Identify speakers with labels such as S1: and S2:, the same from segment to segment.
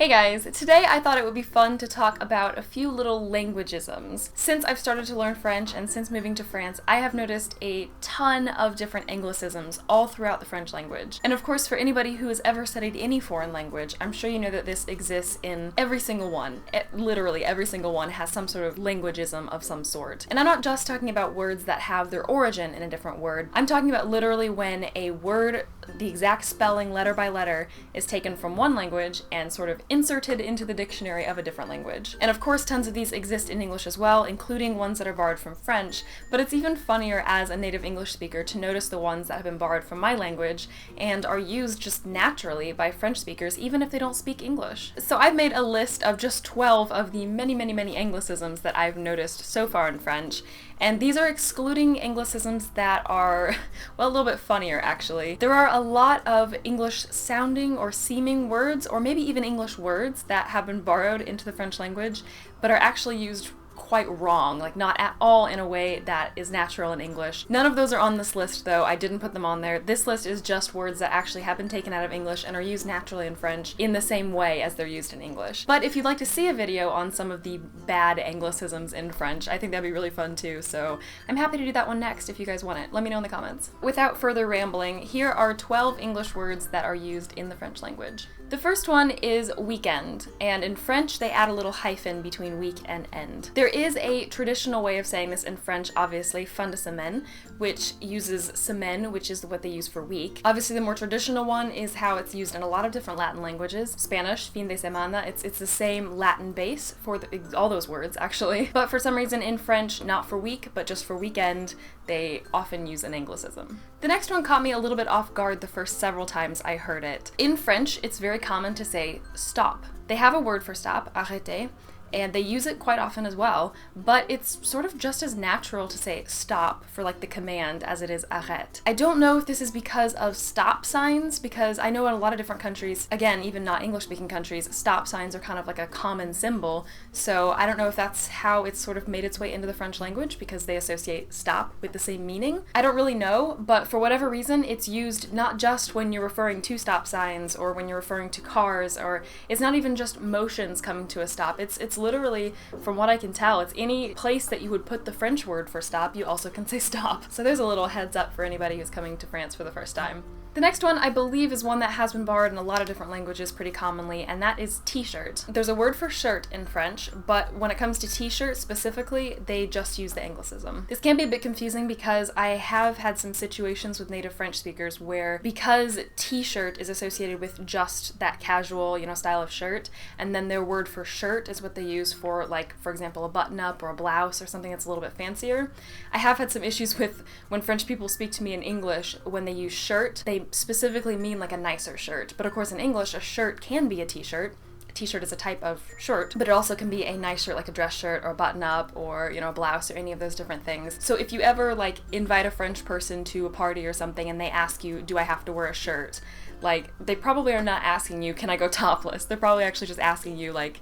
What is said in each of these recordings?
S1: Hey guys, today I thought it would be fun to talk about a few little language-isms. Since I've started to learn French and since moving to France, I have noticed a ton of different Anglicisms all throughout the French language. And of course, for anybody who has ever studied any foreign language, I'm sure you know that this exists in every single one. Literally every single one has some sort of language-ism of some sort. And I'm not just talking about words that have their origin in a different word. I'm talking about literally when a word, the exact spelling letter by letter, is taken from one language and sort of inserted into the dictionary of a different language. And of course, tons of these exist in English as well, including ones that are borrowed from French, but it's even funnier as a native English speaker to notice the ones that have been borrowed from my language and are used just naturally by French speakers, even if they don't speak English. So I've made a list of just 12 of the many Anglicisms that I've noticed so far in French, and these are excluding Anglicisms that are, well, a little bit funnier actually. There are a lot of English sounding or seeming words, or maybe even English words that have been borrowed into the French language, but are actually used quite wrong, like not at all in a way that is natural in English. None of those are on this list though, I didn't put them on there. This list is just words that actually have been taken out of English and are used naturally in French in the same way as they're used in English. But if you'd like to see a video on some of the bad Anglicisms in French, I think that'd be really fun too, so I'm happy to do that one next if you guys want it. Let me know in the comments. Without further rambling, here are 12 English words that are used in the French language. The first one is weekend, and in French they add a little hyphen between week and end. There is a traditional way of saying this in French, obviously, fin de semaine, which uses semaine, which is what they use for week. Obviously the more traditional one is how it's used in a lot of different Latin languages. Spanish, fin de semana, it's the same Latin base for all those words actually. But for some reason in French, not for week, but just for weekend, they often use an Anglicism. The next one caught me a little bit off guard the first several times I heard it. In French, it's very common to say stop. They have a word for stop, arrêter, and they use it quite often as well, but it's sort of just as natural to say stop for like the command as it is arrête. I don't know if this is because of stop signs, because I know in a lot of different countries, again, even not English-speaking countries, stop signs are kind of like a common symbol, so I don't know if that's how it's sort of made its way into the French language, because they associate stop with the same meaning. I don't really know, but for whatever reason, it's used not just when you're referring to stop signs or when you're referring to cars, or it's not even just motions coming to a stop. It's literally, from what I can tell, it's any place that you would put the French word for stop, you also can say stop. So there's a little heads up for anybody who's coming to France for the first time. The next one, I believe, is one that has been borrowed in a lot of different languages pretty commonly, and that is Tshirt. There's a word for shirt in French, but when it comes to T-shirt specifically, they just use the Anglicism. This can be a bit confusing because I have had some situations with native French speakers where, because T-shirt is associated with just that casual, style of shirt, and then their word for shirt is what they use for, like, for example, a button-up or a blouse or something that's a little bit fancier. I have had some issues with when French people speak to me in English, when they use shirt, they specifically mean like a nicer shirt. But of course in English, a shirt can be a t-shirt. A t-shirt is a type of shirt, but it also can be a nice shirt like a dress shirt or a button-up or, a blouse or any of those different things. So if you ever like invite a French person to a party or something and they ask you, do I have to wear a shirt? Like, they probably are not asking you, can I go topless? They're probably actually just asking you, like,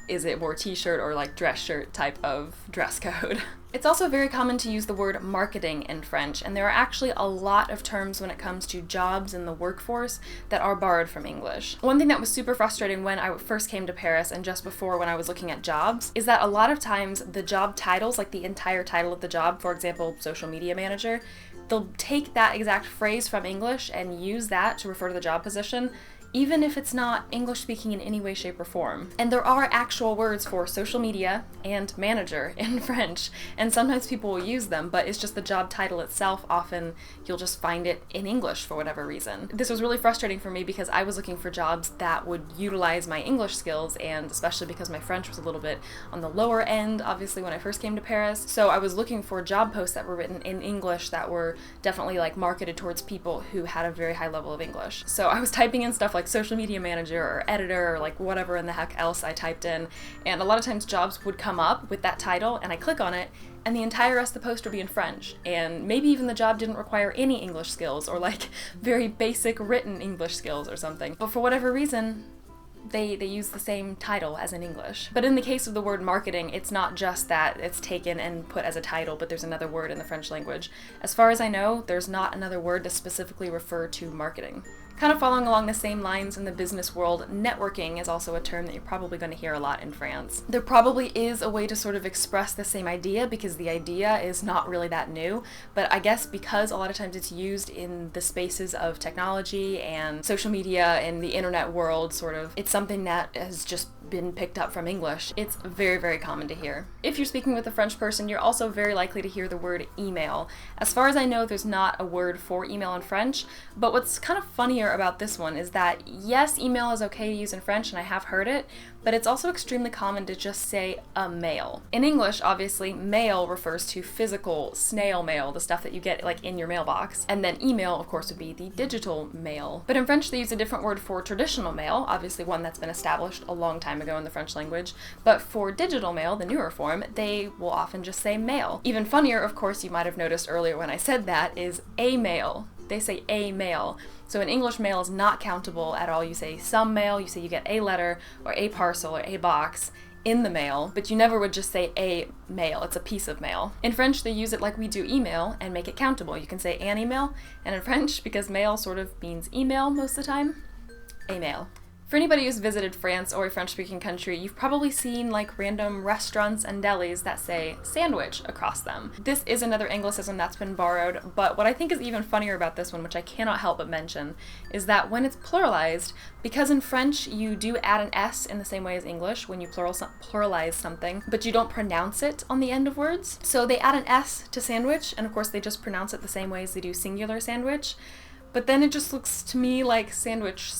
S1: is it more t-shirt or like dress shirt type of dress code? It's also very common to use the word marketing in French, and there are actually a lot of terms when it comes to jobs in the workforce that are borrowed from English. One thing that was super frustrating when I first came to Paris and just before when I was looking at jobs is that a lot of times the job titles, like the entire title of the job, for example, social media manager, they'll take that exact phrase from English and use that to refer to the job position, even if it's not English speaking in any way, shape, or form. And there are actual words for social media and manager in French, and sometimes people will use them, but it's just the job title itself. Often you'll just find it in English for whatever reason. This was really frustrating for me because I was looking for jobs that would utilize my English skills, and especially because my French was a little bit on the lower end, obviously, when I first came to Paris. So I was looking for job posts that were written in English that were definitely like marketed towards people who had a very high level of English. So I was typing in stuff like social media manager or editor or like whatever in the heck else I typed in, and a lot of times jobs would come up with that title and I click on it and the entire rest of the post would be in French, and maybe even the job didn't require any English skills or like very basic written English skills or something, but for whatever reason they use the same title as in English. But in the case of the word marketing, it's not just that it's taken and put as a title, but there's another word in the French language. As far as I know, there's not another word to specifically refer to marketing. Kind of following along the same lines in the business world, networking is also a term that you're probably going to hear a lot in France. There probably is a way to sort of express the same idea because the idea is not really that new, but I guess because a lot of times it's used in the spaces of technology and social media and the internet world, sort of, it's something that has just been picked up from English. It's very, very common to hear. If you're speaking with a French person, you're also very likely to hear the word email. As far as I know, there's not a word for email in French, but what's kind of funnier about this one is that yes, email is okay to use in French, and I have heard it, but it's also extremely common to just say a mail. In English, obviously, mail refers to physical snail mail, the stuff that you get like in your mailbox, and then email, of course, would be the digital mail. But in French, they use a different word for traditional mail, obviously one that's been established a long time ago in the French language, but for digital mail, the newer form, they will often just say mail. Even funnier, of course, you might have noticed earlier when I said that, is a mail. They say a mail. So in English, mail is not countable at all. You say some mail, you say you get a letter or a parcel or a box in the mail, but you never would just say a mail. It's a piece of mail. In French, they use it like we do email and make it countable. You can say an email, and in French, because mail sort of means email most of the time, a mail. For anybody who's visited France or a French-speaking country, you've probably seen like random restaurants and delis that say sandwich across them. This is another Anglicism that's been borrowed, but what I think is even funnier about this one, which I cannot help but mention, is that when it's pluralized, because in French you do add an S in the same way as English when you pluralize something, but you don't pronounce it on the end of words. So they add an S to sandwich, and of course they just pronounce it the same way as they do singular sandwich, but then it just looks to me like sandwich.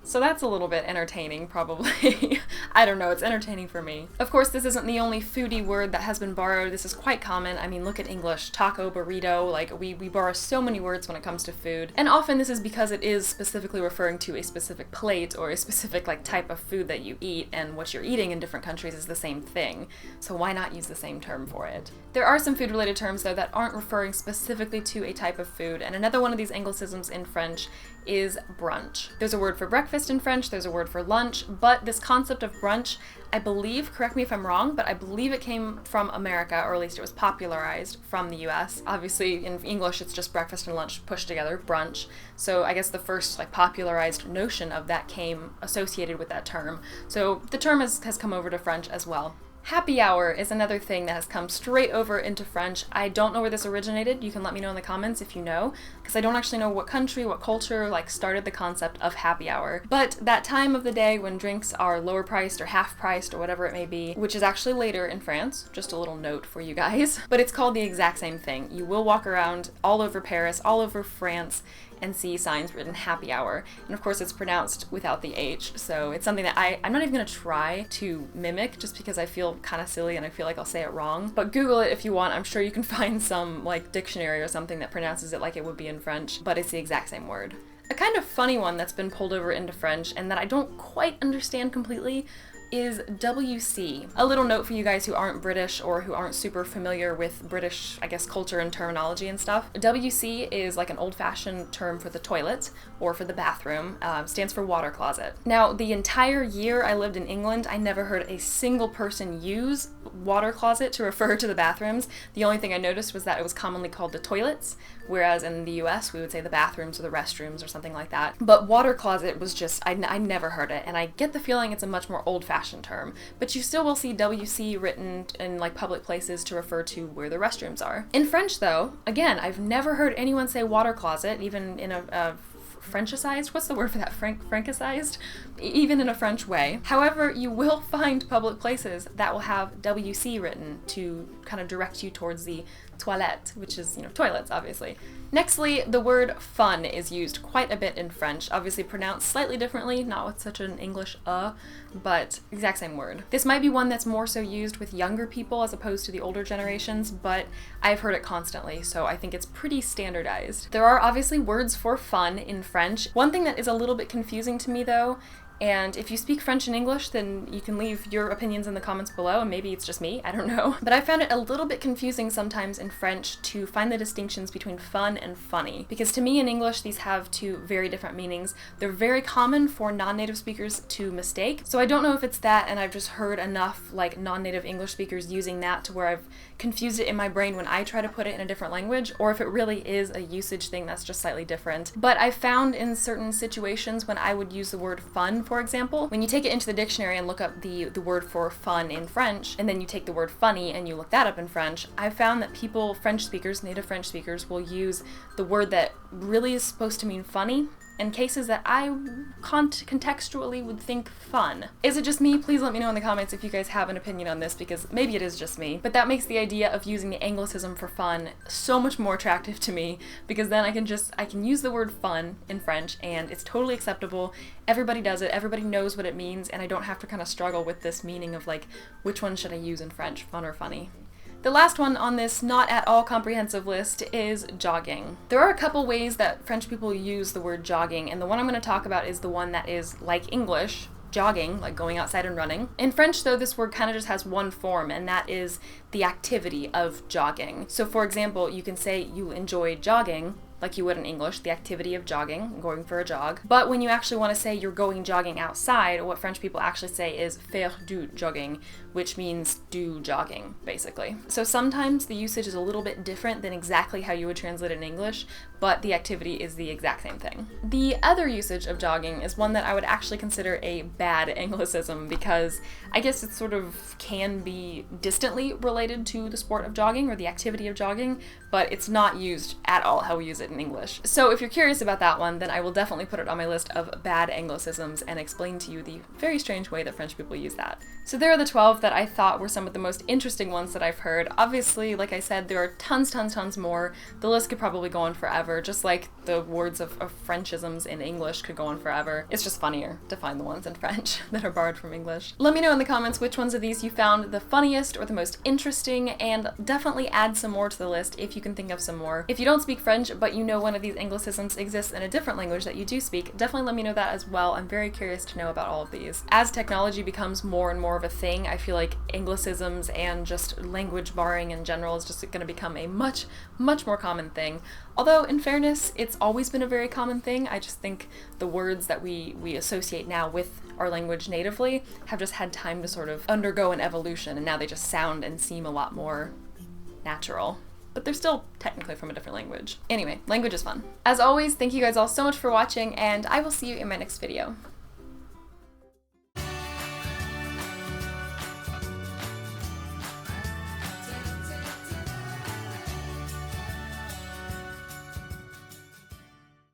S1: So that's a little bit entertaining, probably. I don't know, it's entertaining for me. Of course, this isn't the only foodie word that has been borrowed. This is quite common. I mean, look at English. Taco, burrito, like we borrow so many words when it comes to food. And often this is because it is specifically referring to a specific plate or a specific like type of food that you eat, and what you're eating in different countries is the same thing. So why not use the same term for it? There are some food-related terms, though, that aren't referring specifically to a type of food, and another one of these Anglicisms in French is brunch. There's a word for breakfast in French, there's a word for lunch, but this concept of brunch, I believe, correct me if I'm wrong, but I believe it came from America, or at least it was popularized from the US. Obviously, in English, it's just breakfast and lunch pushed together, brunch. So I guess the first like popularized notion of that came associated with that term. So the term has come over to French as well. Happy hour is another thing that has come straight over into French. I don't know where this originated. You can let me know in the comments if you know, because I don't actually know what country, what culture like started the concept of happy hour. But that time of the day when drinks are lower priced or half priced or whatever it may be, which is actually later in France, just a little note for you guys, but it's called the exact same thing. You will walk around all over Paris, all over France, and see signs written happy hour. And of course it's pronounced without the H, so it's something that I'm not even gonna try to mimic just because I feel kind of silly and I feel like I'll say it wrong. But Google it if you want. I'm sure you can find some like dictionary or something that pronounces it like it would be in French, but it's the exact same word. A kind of funny one that's been pulled over into French and that I don't quite understand completely is WC. A little note for you guys who aren't British or who aren't super familiar with British, I guess, culture and terminology and stuff. WC is like an old-fashioned term for the toilet or for the bathroom. Stands for water closet. Now, the entire year I lived in England, I never heard a single person use water closet to refer to the bathrooms. The only thing I noticed was that it was commonly called the toilets, whereas in the US we would say the bathrooms or the restrooms or something like that. But water closet was just, I never heard it, and I get the feeling it's a much more old-fashioned term, but you still will see WC written in like public places to refer to where the restrooms are. In French though, again, I've never heard anyone say water closet, even in a Frenchicized? What's the word for that? Francicized? Even in a French way. However, you will find public places that will have WC written to kind of direct you towards the toilette, which is, toilets, obviously. Nextly, the word fun is used quite a bit in French, obviously pronounced slightly differently, not with such an English but exact same word. This might be one that's more so used with younger people as opposed to the older generations, but I've heard it constantly, so I think it's pretty standardized. There are obviously words for fun in French. One thing that is a little bit confusing to me though And if you speak French and English, then you can leave your opinions in the comments below, and maybe it's just me, I don't know. But I found it a little bit confusing sometimes in French to find the distinctions between fun and funny, because to me in English these have two very different meanings. They're very common for non-native speakers to mistake, so I don't know if it's that and I've just heard enough like non-native English speakers using that to where I've confused it in my brain when I try to put it in a different language, or if it really is a usage thing that's just slightly different. But I found in certain situations when I would use the word fun, for example, when you take it into the dictionary and look up the word for fun in French, and then you take the word funny and you look that up in French, I found that people, French speakers, native French speakers, will use the word that really is supposed to mean funny in cases that I contextually would think fun. Is it just me? Please let me know in the comments if you guys have an opinion on this, because maybe it is just me. But that makes the idea of using the Anglicism for fun so much more attractive to me, because then I can use the word fun in French and it's totally acceptable. Everybody does it, everybody knows what it means, and I don't have to kind of struggle with this meaning of like, which one should I use in French, fun or funny? The last one on this not at all comprehensive list is jogging. There are a couple ways that French people use the word jogging, and the one I'm going to talk about is the one that is like English, jogging, like going outside and running. In French, though, this word kind of just has one form, and that is the activity of jogging. So for example, you can say you enjoy jogging, like you would in English, the activity of jogging, going for a jog. But when you actually want to say you're going jogging outside, what French people actually say is faire du jogging, which means do jogging, basically. So sometimes the usage is a little bit different than exactly how you would translate it in English, but the activity is the exact same thing. The other usage of jogging is one that I would actually consider a bad Anglicism, because I guess it sort of can be distantly related to the sport of jogging or the activity of jogging, but it's not used at all how we use it in English. So if you're curious about that one, then I will definitely put it on my list of bad Anglicisms and explain to you the very strange way that French people use that. So there are the 12 that I thought were some of the most interesting ones that I've heard. Obviously, like I said, there are tons more. The list could probably go on forever, just like the words of Frenchisms in English could go on forever. It's just funnier to find the ones in French that are borrowed from English. Let me know in the comments which ones of these you found the funniest or the most interesting, and definitely add some more to the list if you can think of some more. If you don't speak French, but you know one of these Anglicisms exists in a different language that you do speak, definitely let me know that as well. I'm very curious to know about all of these. As technology becomes more and more of a thing, I feel like Anglicisms and just language borrowing in general is just going to become a much more common thing. Although, in fairness, it's always been a very common thing. I just think the words that we associate now with our language natively have just had time to sort of undergo an evolution, and now they just sound and seem a lot more natural. But they're still technically from a different language. Anyway, language is fun. As always, thank you guys all so much for watching, and I will see you in my next video.